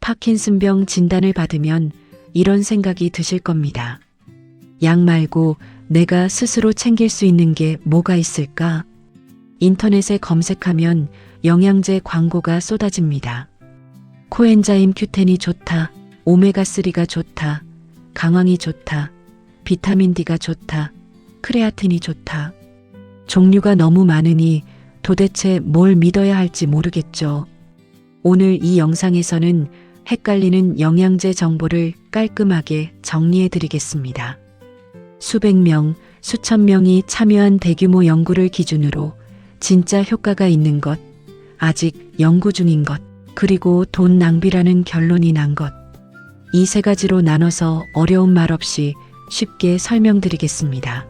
파킨슨병 진단을 받으면 이런 생각이 드실 겁니다. 약 말고 내가 스스로 챙길 수 있는 게 뭐가 있을까? 인터넷에 검색하면 영양제 광고가 쏟아집니다. 코엔자임 Q10이 좋다, 오메가3가 좋다, 강황이 좋다, 비타민 D가 좋다, 크레아틴이 좋다. 종류가 너무 많으니 도대체 뭘 믿어야 할지 모르겠죠. 오늘 이 영상에서는 헷갈리는 영양제 정보를 깔끔하게 정리해 드리겠습니다. 수백 명, 수천 명이 참여한 대규모 연구를 기준으로 진짜 효과가 있는 것, 아직 연구 중인 것, 그리고 돈 낭비라는 결론이 난 것. 이 세 가지로 나눠서 어려운 말 없이 쉽게 설명드리겠습니다.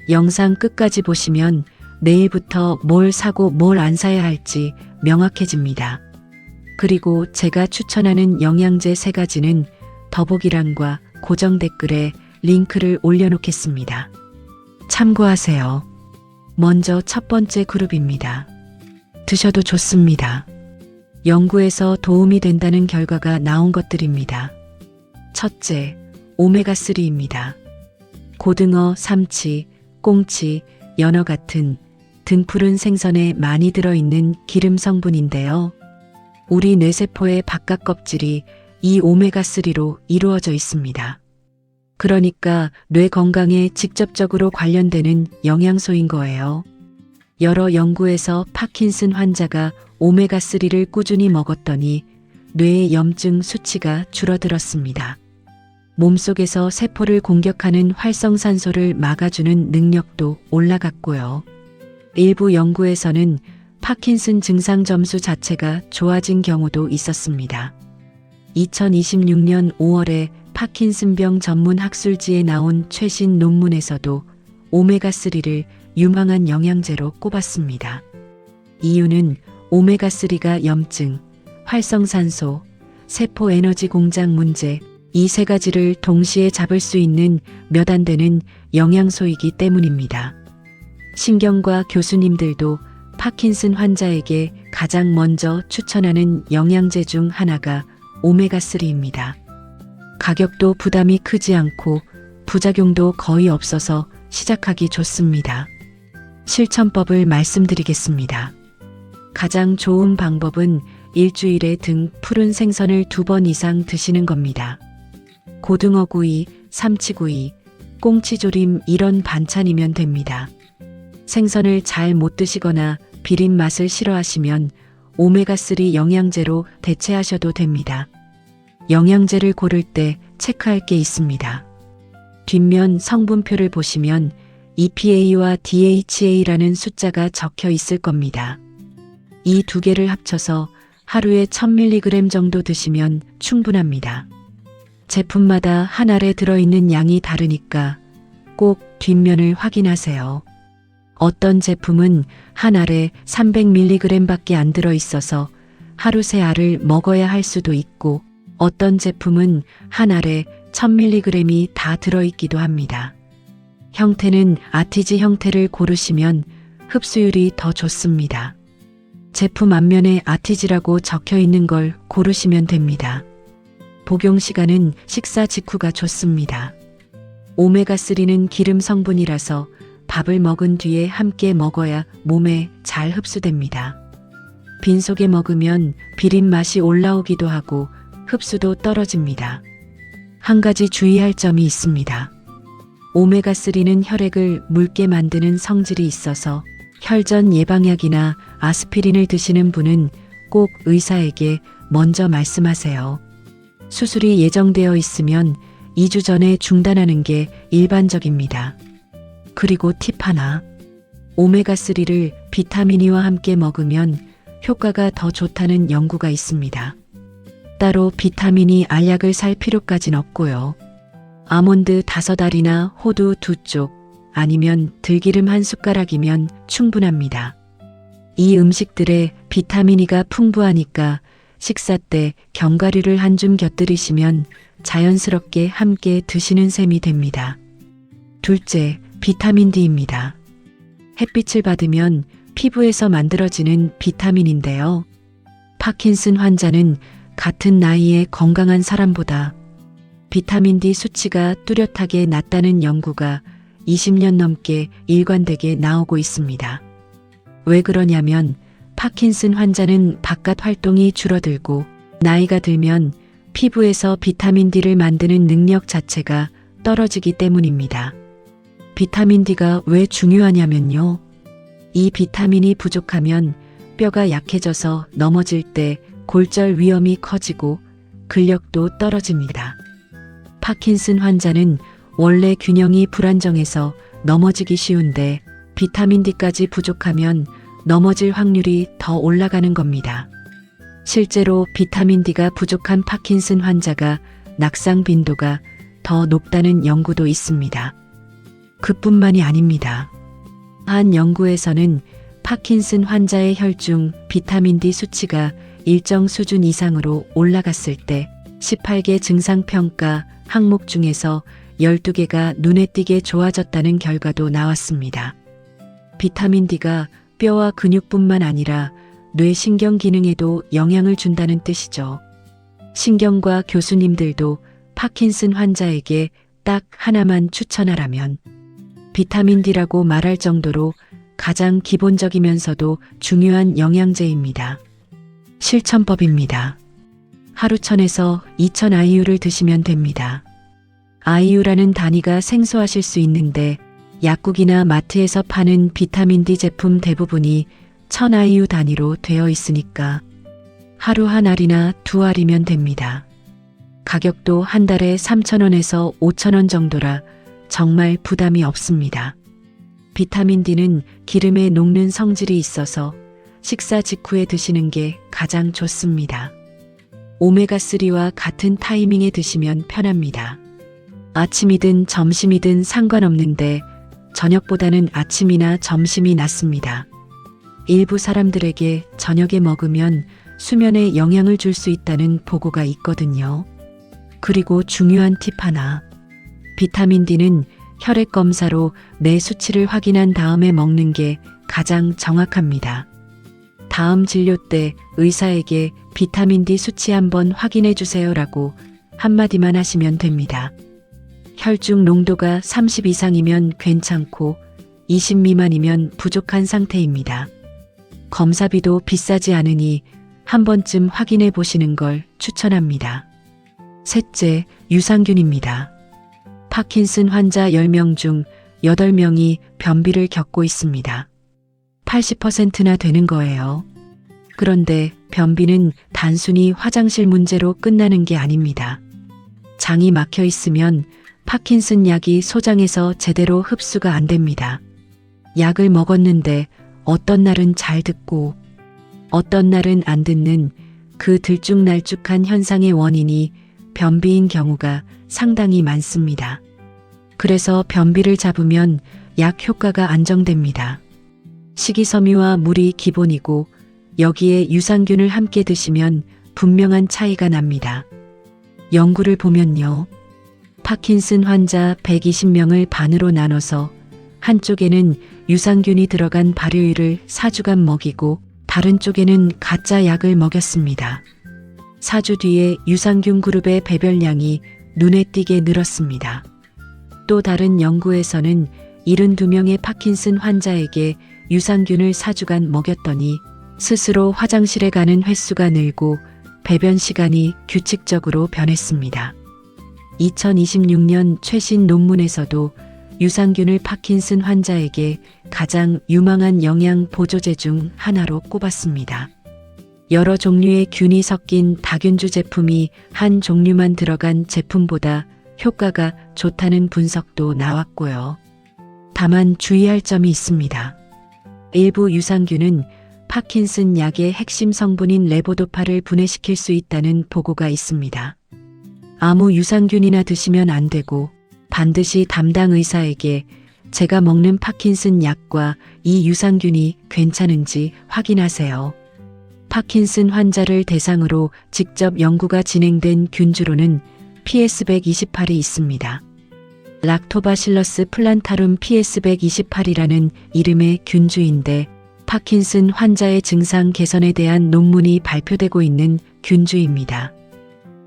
영상 끝까지 보시면 내일부터 뭘 사고 뭘 안 사야 할지 명확해집니다. 그리고 제가 추천하는 영양제 3가지는 더보기란과 고정 댓글에 링크를 올려놓겠습니다. 참고하세요. 먼저 첫 번째 그룹입니다. 드셔도 좋습니다. 연구에서 도움이 된다는 결과가 나온 것들입니다. 첫째, 오메가3입니다. 고등어, 삼치, 꽁치, 연어 같은 등푸른 생선에 많이 들어있는 기름 성분인데요. 우리 뇌세포의 바깥 껍질이 이 오메가3로 이루어져 있습니다. 그러니까 뇌 건강에 직접적으로 관련되는 영양소인 거예요. 여러 연구에서 파킨슨 환자가 오메가3를 꾸준히 먹었더니 뇌의 염증 수치가 줄어들었습니다. 몸속에서 세포를 공격하는 활성산소를 막아주는 능력도 올라갔고요. 일부 연구에서는 파킨슨 증상 점수 자체가 좋아진 경우도 있었습니다. 2026년 5월에 파킨슨병 전문 학술지에 나온 최신 논문에서도 오메가3를 유망한 영양제로 꼽았습니다. 이유는 오메가3가 염증, 활성산소, 세포 에너지 공장 문제, 이 3가지를 동시에 잡을 수 있는 몇 안 되는 영양소이기 때문입니다. 신경과 교수님들도 파킨슨 환자에게 가장 먼저 추천하는 영양제 중 하나가 오메가3입니다. 가격도 부담이 크지 않고 부작용도 거의 없어서 시작하기 좋습니다. 실천법을 말씀드리겠습니다. 가장 좋은 방법은 일주일에 등 푸른 생선을 2번 이상 드시는 겁니다. 고등어구이, 삼치구이, 꽁치조림 이런 반찬이면 됩니다. 생선을 잘 못 드시거나 비린 맛을 싫어하시면 오메가3 영양제로 대체하셔도 됩니다. 영양제를 고를 때 체크할 게 있습니다. 뒷면 성분표를 보시면 EPA와 DHA라는 숫자가 적혀 있을 겁니다. 이 2개를 합쳐서 하루에 1000mg 정도 드시면 충분합니다. 제품마다 한 알에 들어있는 양이 다르니까 꼭 뒷면을 확인하세요. 어떤 제품은 한 알에 300mg 밖에 안 들어있어서 하루 3알을 먹어야 할 수도 있고 어떤 제품은 한 알에 1000mg이 다 들어있기도 합니다. 형태는 아티지 형태를 고르시면 흡수율이 더 좋습니다. 제품 앞면에 아티지라고 적혀 있는 걸 고르시면 됩니다. 복용 시간은 식사 직후가 좋습니다. 오메가3는 기름 성분이라서 밥을 먹은 뒤에 함께 먹어야 몸에 잘 흡수됩니다. 빈속에 먹으면 비린 맛이 올라오기도 하고 흡수도 떨어집니다. 한 가지 주의할 점이 있습니다. 오메가3는 혈액을 묽게 만드는 성질이 있어서 혈전 예방약이나 아스피린을 드시는 분은 꼭 의사에게 먼저 말씀하세요. 수술이 예정되어 있으면 2주 전에 중단하는 게 일반적입니다. 그리고 팁 하나. 오메가3를 비타민 E와 함께 먹으면 효과가 더 좋다는 연구가 있습니다. 따로 비타민 E 알약을 살 필요까진 없고요. 아몬드 5알이나 호두 2쪽 아니면 들기름 1숟가락이면 충분합니다. 이 음식들에 비타민 E가 풍부하니까 식사 때 견과류를 한 줌 곁들이시면 자연스럽게 함께 드시는 셈이 됩니다. 둘째, 비타민 D입니다. 햇빛을 받으면 피부에서 만들어지는 비타민인데요. 파킨슨 환자는 같은 나이의 건강한 사람보다 비타민 D 수치가 뚜렷하게 낮다는 연구가 20년 넘게 일관되게 나오고 있습니다. 왜 그러냐면 파킨슨 환자는 바깥 활동이 줄어들고 나이가 들면 피부에서 비타민 D를 만드는 능력 자체가 떨어지기 때문입니다. 비타민 D가 왜 중요하냐면요. 이 비타민이 부족하면 뼈가 약해져서 넘어질 때 골절 위험이 커지고 근력도 떨어집니다. 파킨슨 환자는 원래 균형이 불안정해서 넘어지기 쉬운데 비타민 D까지 부족하면 넘어질 확률이 더 올라가는 겁니다. 실제로 비타민 D가 부족한 파킨슨 환자가 낙상 빈도가 더 높다는 연구도 있습니다. 그뿐만이 아닙니다. 한 연구에서는 파킨슨 환자의 혈중 비타민 D 수치가 일정 수준 이상으로 올라갔을 때 18개 증상평가 항목 중에서 12개가 눈에 띄게 좋아졌다는 결과도 나왔습니다. 비타민 D가 뼈와 근육뿐만 아니라 뇌 신경 기능에도 영향을 준다는 뜻이죠. 신경과 교수님들도 파킨슨 환자에게 딱 하나만 추천하라면 비타민 D라고 말할 정도로 가장 기본적이면서도 중요한 영양제입니다. 실천법입니다. 하루 1000에서 2000 IU를 드시면 됩니다. IU라는 단위가 생소하실 수 있는데 약국이나 마트에서 파는 비타민 D 제품 대부분이 1000 IU 단위로 되어 있으니까 하루 한 알이나 두 알이면 됩니다. 가격도 한 달에 3,000원에서 5,000원 정도라 정말 부담이 없습니다. 비타민 D는 기름에 녹는 성질이 있어서 식사 직후에 드시는 게 가장 좋습니다. 오메가3와 같은 타이밍에 드시면 편합니다. 아침이든 점심이든 상관없는데 저녁보다는 아침이나 점심이 낫습니다. 일부 사람들에게 저녁에 먹으면 수면에 영향을 줄 수 있다는 보고가 있거든요. 그리고 중요한 팁 하나. 비타민 D는 혈액 검사로 내 수치를 확인한 다음에 먹는 게 가장 정확합니다. 다음 진료 때 의사에게 비타민 D 수치 한번 확인해 주세요라고 한마디만 하시면 됩니다. 혈중 농도가 30 이상이면 괜찮고 20 미만이면 부족한 상태입니다. 검사비도 비싸지 않으니 한 번쯤 확인해 보시는 걸 추천합니다. 셋째, 유산균입니다. 파킨슨 환자 10명 중 8명이 변비를 겪고 있습니다. 80%나 되는 거예요. 그런데 변비는 단순히 화장실 문제로 끝나는 게 아닙니다. 장이 막혀 있으면 파킨슨 약이 소장에서 제대로 흡수가 안 됩니다. 약을 먹었는데 어떤 날은 잘 듣고 어떤 날은 안 듣는 그 들쭉날쭉한 현상의 원인이 변비인 경우가 상당히 많습니다. 그래서 변비를 잡으면 약 효과가 안정됩니다. 식이섬유와 물이 기본이고 여기에 유산균을 함께 드시면 분명한 차이가 납니다. 연구를 보면요. 파킨슨 환자 120명을 반으로 나눠서 한쪽에는 유산균이 들어간 발효유를 4주간 먹이고 다른 쪽에는 가짜 약을 먹였습니다. 4주 뒤에 유산균 그룹의 배별량이 눈에 띄게 늘었습니다. 또 다른 연구에서는 72명의 파킨슨 환자에게 유산균을 4주간 먹였더니 스스로 화장실에 가는 횟수가 늘고 배변 시간이 규칙적으로 변했습니다. 2026년 최신 논문에서도 유산균을 파킨슨 환자에게 가장 유망한 영양 보조제 중 하나로 꼽았습니다. 여러 종류의 균이 섞인 다균주 제품이 한 종류만 들어간 제품보다 효과가 좋다는 분석도 나왔고요. 다만 주의할 점이 있습니다. 일부 유산균은 파킨슨 약의 핵심 성분인 레보도파를 분해시킬 수 있다는 보고가 있습니다. 아무 유산균이나 드시면 안 되고 반드시 담당 의사에게 제가 먹는 파킨슨 약과 이 유산균이 괜찮은지 확인하세요. 파킨슨 환자를 대상으로 직접 연구가 진행된 균주로는 PS128이 있습니다. 락토바실러스 플란타룸 PS128이라는 이름의 균주인데 파킨슨 환자의 증상 개선에 대한 논문이 발표되고 있는 균주입니다.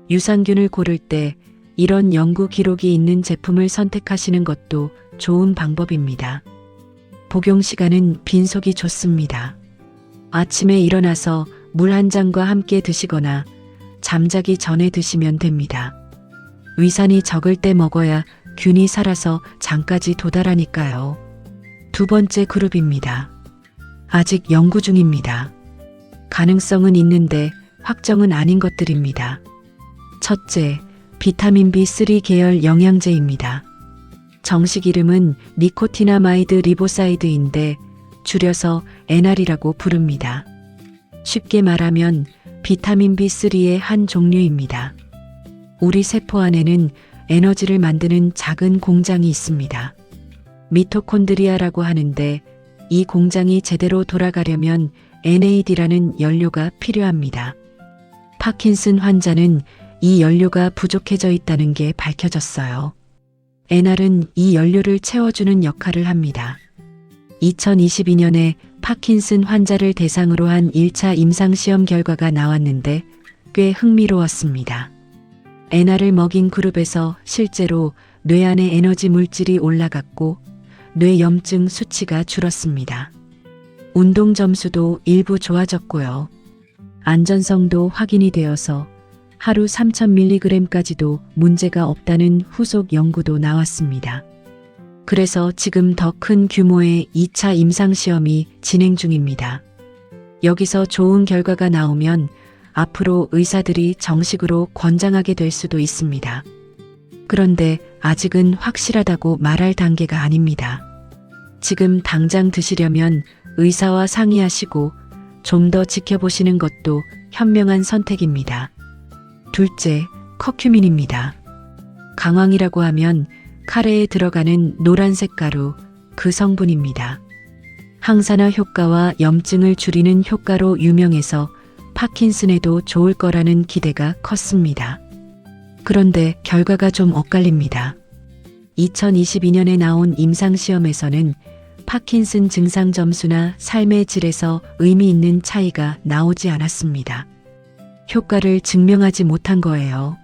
유산균을 고를 때 이런 연구 기록이 있는 제품을 선택하시는 것도 좋은 방법입니다. 복용 시간은 빈속이 좋습니다. 아침에 일어나서 물 한 잔과 함께 드시거나 잠자기 전에 드시면 됩니다. 위산이 적을 때 먹어야 균이 살아서 장까지 도달하니까요. 두 번째 그룹입니다. 아직 연구 중입니다. 가능성은 있는데 확정은 아닌 것들입니다. 첫째, 비타민 B3 계열 영양제입니다. 정식 이름은 니코티나마이드 리보사이드인데 줄여서 NR이라고 부릅니다. 쉽게 말하면 비타민 B3의 한 종류입니다. 우리 세포 안에는 에너지를 만드는 작은 공장이 있습니다. 미토콘드리아라고 하는데 이 공장이 제대로 돌아가려면 NAD라는 연료가 필요합니다. 파킨슨 환자는 이 연료가 부족해져 있다는 게 밝혀졌어요. NR은 이 연료를 채워주는 역할을 합니다. 2022년에 파킨슨 환자를 대상으로 한 1차 임상시험 결과가 나왔는데 꽤 흥미로웠습니다. NR을 먹인 그룹에서 실제로 뇌 안의 에너지 물질이 올라갔고 뇌염증 수치가 줄었습니다. 운동 점수도 일부 좋아졌고요. 안전성도 확인이 되어서 하루 3000mg까지도 문제가 없다는 후속 연구도 나왔습니다. 그래서 지금 더 큰 규모의 2차 임상시험이 진행 중입니다. 여기서 좋은 결과가 나오면 앞으로 의사들이 정식으로 권장하게 될 수도 있습니다. 그런데 아직은 확실하다고 말할 단계가 아닙니다. 지금 당장 드시려면 의사와 상의하시고 좀 더 지켜보시는 것도 현명한 선택입니다. 둘째, 커큐민입니다. 강황이라고 하면 카레에 들어가는 노란색 가루, 그 성분입니다. 항산화 효과와 염증을 줄이는 효과로 유명해서 파킨슨에도 좋을 거라는 기대가 컸습니다. 그런데 결과가 좀 엇갈립니다. 2022년에 나온 임상시험에서는 파킨슨 증상 점수나 삶의 질에서 의미 있는 차이가 나오지 않았습니다. 효과를 증명하지 못한 거예요.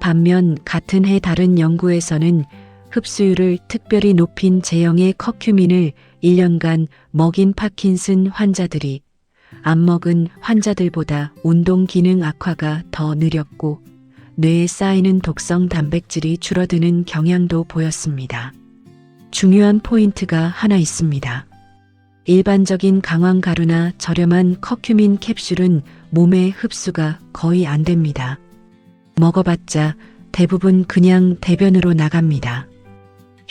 반면 같은 해 다른 연구에서는 흡수율을 특별히 높인 제형의 커큐민을 1년간 먹인 파킨슨 환자들이 안 먹은 환자들보다 운동 기능 악화가 더 느렸고 뇌에 쌓이는 독성 단백질이 줄어드는 경향도 보였습니다. 중요한 포인트가 하나 있습니다. 일반적인 강황 가루나 저렴한 커큐민 캡슐은 몸에 흡수가 거의 안 됩니다. 먹어봤자 대부분 그냥 대변으로 나갑니다.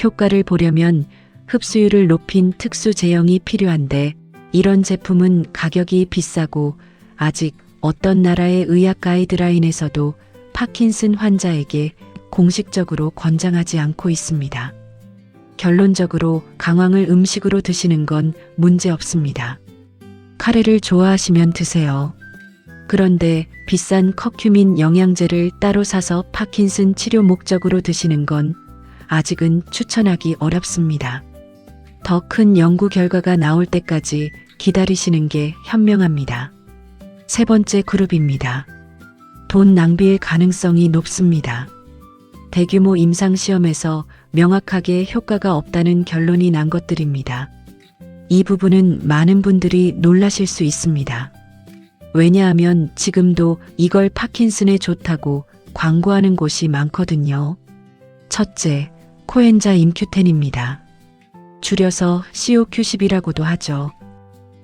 효과를 보려면 흡수율을 높인 특수 제형이 필요한데 이런 제품은 가격이 비싸고 아직 어떤 나라의 의학 가이드라인에서도 파킨슨 환자에게 공식적으로 권장하지 않고 있습니다. 결론적으로 강황을 음식으로 드시는 건 문제 없습니다. 카레를 좋아하시면 드세요. 그런데 비싼 커큐민 영양제를 따로 사서 파킨슨 치료 목적으로 드시는 건 아직은 추천하기 어렵습니다. 더 큰 연구 결과가 나올 때까지 기다리시는 게 현명합니다. 세 번째 그룹입니다. 돈 낭비일 가능성이 높습니다. 대규모 임상시험에서 명확하게 효과가 없다는 결론이 난 것들입니다. 이 부분은 많은 분들이 놀라실 수 있습니다. 왜냐하면 지금도 이걸 파킨슨에 좋다고 광고하는 곳이 많거든요. 첫째, 코엔자임 Q10입니다. 줄여서 COQ10이라고도 하죠.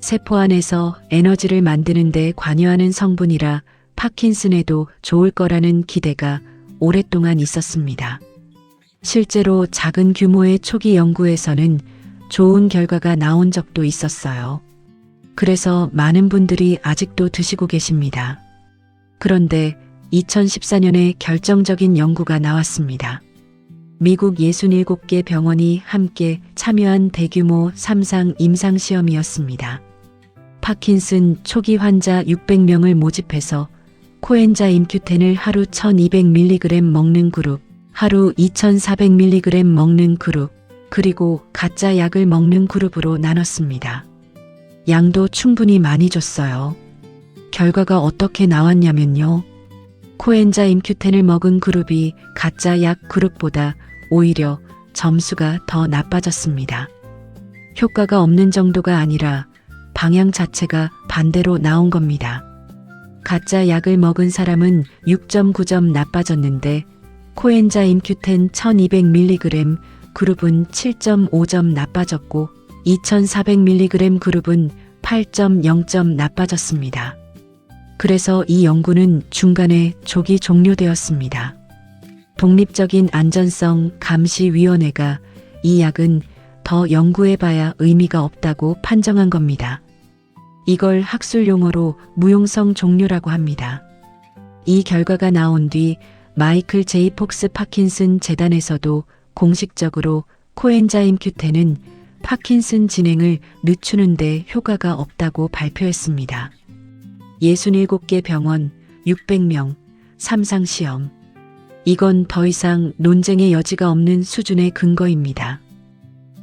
세포 안에서 에너지를 만드는 데 관여하는 성분이라 파킨슨에도 좋을 거라는 기대가 오랫동안 있었습니다. 실제로 작은 규모의 초기 연구에서는 좋은 결과가 나온 적도 있었어요. 그래서 많은 분들이 아직도 드시고 계십니다. 그런데 2014년에 결정적인 연구가 나왔습니다. 미국 67개 병원이 함께 참여한 대규모 3상 임상시험이었습니다. 파킨슨 초기 환자 600명을 모집해서 코엔자임 Q10을 하루 1200mg 먹는 그룹, 하루 2400mg 먹는 그룹, 그리고 가짜 약을 먹는 그룹으로 나눴습니다. 양도 충분히 많이 줬어요. 결과가 어떻게 나왔냐면요. 코엔자임 Q10을 먹은 그룹이 가짜 약 그룹보다 오히려 점수가 더 나빠졌습니다. 효과가 없는 정도가 아니라 방향 자체가 반대로 나온 겁니다. 가짜 약을 먹은 사람은 6.9점 나빠졌는데 코엔자임 Q10 1200mg 그룹은 7.5점 나빠졌고 2400mg 그룹은 8.0점 나빠졌습니다. 그래서 이 연구는 중간에 조기 종료되었습니다. 독립적인 안전성 감시위원회가 이 약은 더 연구해봐야 의미가 없다고 판정한 겁니다. 이걸 학술 용어로 무용성 종료라고 합니다. 이 결과가 나온 뒤 마이클 제이 폭스 파킨슨 재단에서도 공식적으로 코엔자임 Q10은 파킨슨 진행을 늦추는 데 효과가 없다고 발표했습니다. 67개 병원, 600명, 3상시험. 이건 더 이상 논쟁의 여지가 없는 수준의 근거입니다.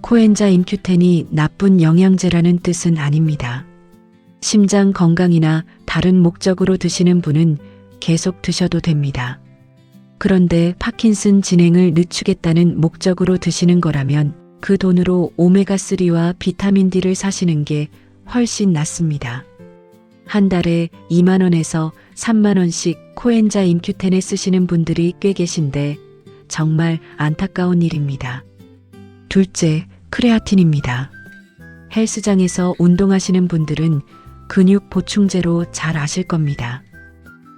코엔자임 Q10이 나쁜 영양제라는 뜻은 아닙니다. 심장 건강이나 다른 목적으로 드시는 분은 계속 드셔도 됩니다. 그런데 파킨슨 진행을 늦추겠다는 목적으로 드시는 거라면 그 돈으로 오메가3와 비타민 D를 사시는 게 훨씬 낫습니다. 한 달에 2만 원에서 3만 원씩 코엔자임 Q10에 쓰시는 분들이 꽤 계신데 정말 안타까운 일입니다. 둘째, 크레아틴입니다. 헬스장에서 운동하시는 분들은 근육 보충제로 잘 아실 겁니다.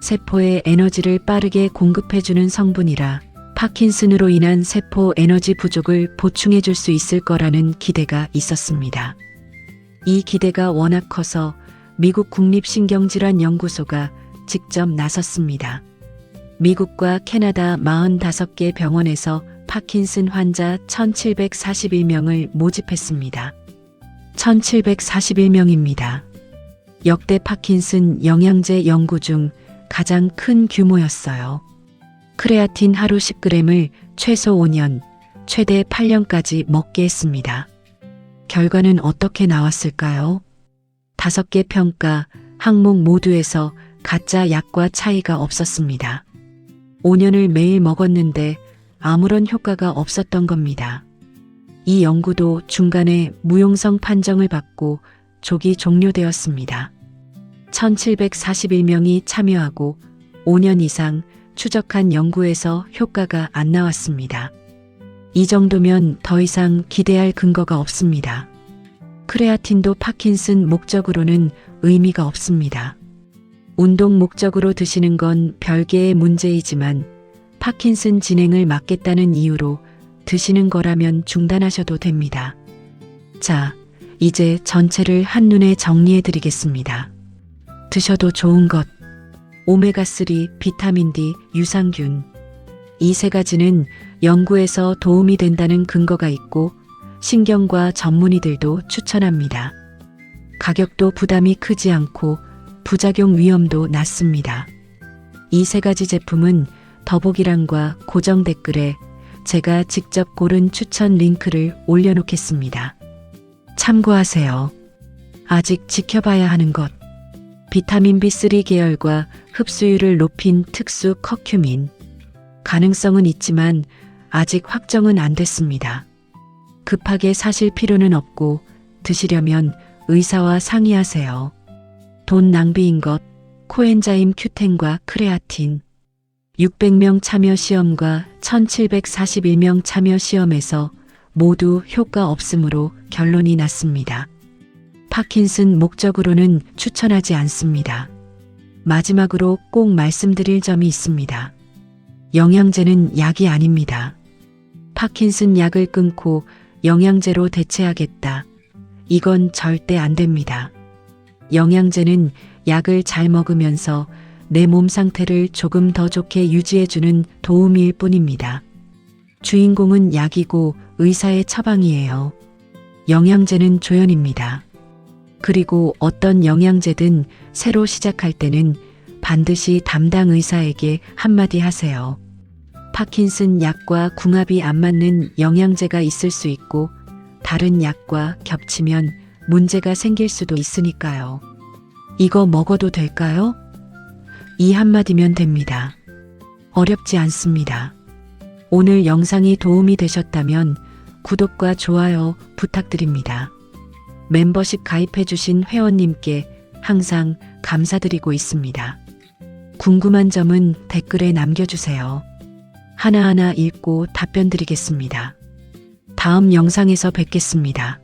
세포에 에너지를 빠르게 공급해주는 성분이라 파킨슨으로 인한 세포 에너지 부족을 보충해 줄 수 있을 거라는 기대가 있었습니다. 이 기대가 워낙 커서 미국 국립신경질환연구소가 직접 나섰습니다. 미국과 캐나다 45개 병원에서 파킨슨 환자 1741명을 모집했습니다. 1741명입니다. 역대 파킨슨 영양제 연구 중 가장 큰 규모였어요. 크레아틴 하루 10g을 최소 5년, 최대 8년까지 먹게 했습니다. 결과는 어떻게 나왔을까요? 5개 평가, 항목 모두에서 가짜 약과 차이가 없었습니다. 5년을 매일 먹었는데 아무런 효과가 없었던 겁니다. 이 연구도 중간에 무용성 판정을 받고 조기 종료되었습니다. 1741명이 참여하고 5년 이상 추적한 연구에서 효과가 안 나왔습니다. 이 정도면 더 이상 기대할 근거가 없습니다. 크레아틴도 파킨슨 목적으로는 의미가 없습니다. 운동 목적으로 드시는 건 별개의 문제이지만 파킨슨 진행을 막겠다는 이유로 드시는 거라면 중단하셔도 됩니다. 자, 이제 전체를 한눈에 정리해 드리겠습니다. 드셔도 좋은 것, 오메가3, 비타민 D, 유산균. 이 세 가지는 연구에서 도움이 된다는 근거가 있고 신경과 전문의들도 추천합니다. 가격도 부담이 크지 않고 부작용 위험도 낮습니다. 이 세 가지 제품은 더보기란과 고정 댓글에 제가 직접 고른 추천 링크를 올려놓겠습니다. 참고하세요. 아직 지켜봐야 하는 것. 비타민 B3 계열과 흡수율을 높인 특수 커큐민. 가능성은 있지만 아직 확정은 안 됐습니다. 급하게 사실 필요는 없고 드시려면 의사와 상의하세요. 돈 낭비인 것, 코엔자임 Q10과 크레아틴. 600명 참여 시험과 1741명 참여 시험에서 모두 효과 없으므로 결론이 났습니다. 파킨슨 목적으로는 추천하지 않습니다. 마지막으로 꼭 말씀드릴 점이 있습니다. 영양제는 약이 아닙니다. 파킨슨 약을 끊고 영양제로 대체하겠다. 이건 절대 안 됩니다. 영양제는 약을 잘 먹으면서 내 몸 상태를 조금 더 좋게 유지해주는 도움일 뿐입니다. 주인공은 약이고 의사의 처방이에요. 영양제는 조연입니다. 그리고 어떤 영양제든 새로 시작할 때는 반드시 담당 의사에게 한마디 하세요. 파킨슨 약과 궁합이 안 맞는 영양제가 있을 수 있고 다른 약과 겹치면 문제가 생길 수도 있으니까요. 이거 먹어도 될까요? 이 한마디면 됩니다. 어렵지 않습니다. 오늘 영상이 도움이 되셨다면 구독과 좋아요 부탁드립니다. 멤버십 가입해주신 회원님께 항상 감사드리고 있습니다. 궁금한 점은 댓글에 남겨주세요. 하나하나 읽고 답변 드리겠습니다. 다음 영상에서 뵙겠습니다.